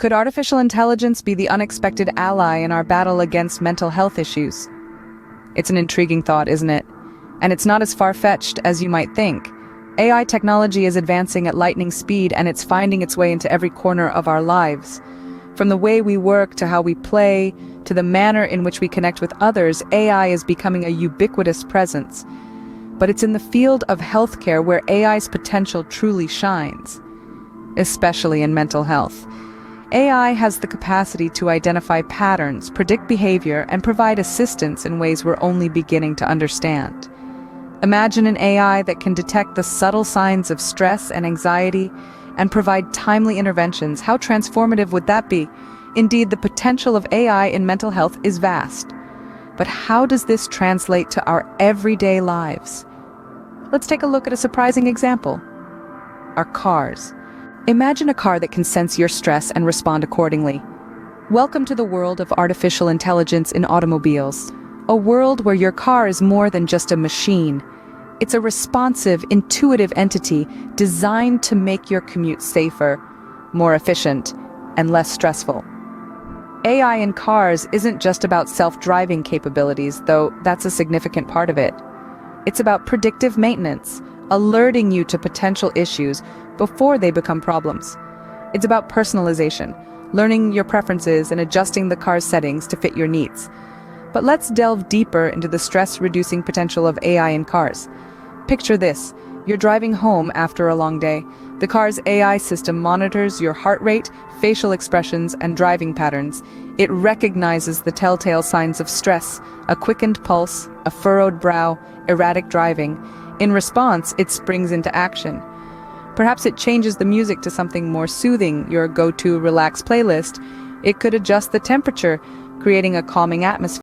Could artificial intelligence be the unexpected ally in our battle against mental health issues? It's an intriguing thought, isn't it? And it's not as far-fetched as you might think. AI technology is advancing at lightning speed, and it's finding its way into every corner of our lives. From the way we work to how we play, to the manner in which we connect with others, AI is becoming a ubiquitous presence. But it's in the field of healthcare where AI's potential truly shines, especially in mental health. AI has the capacity to identify patterns, predict behavior, and provide assistance in ways we're only beginning to understand. Imagine an AI that can detect the subtle signs of stress and anxiety and provide timely interventions. How transformative would that be? Indeed, the potential of AI in mental health is vast. But how does this translate to our everyday lives? Let's take a look at a surprising example. Our cars. Imagine a car that can sense your stress and respond accordingly. Welcome to the world of artificial intelligence in automobiles. A world where your car is more than just a machine. It's a responsive, intuitive entity designed to make your commute safer, more efficient, and less stressful. AI in cars isn't just about self-driving capabilities, though that's a significant part of it. It's about predictive maintenance, alerting you to potential issues before they become problems. It's about personalization, learning your preferences and adjusting the car's settings to fit your needs. But let's delve deeper into the stress-reducing potential of AI in cars. Picture this. You're driving home after a long day. The car's AI system monitors your heart rate, facial expressions, and driving patterns. It recognizes the telltale signs of stress, a quickened pulse, a furrowed brow, erratic driving. In response, it springs into action. Perhaps it changes the music to something more soothing, your go-to relaxed playlist. It could adjust the temperature, creating a calming atmosphere.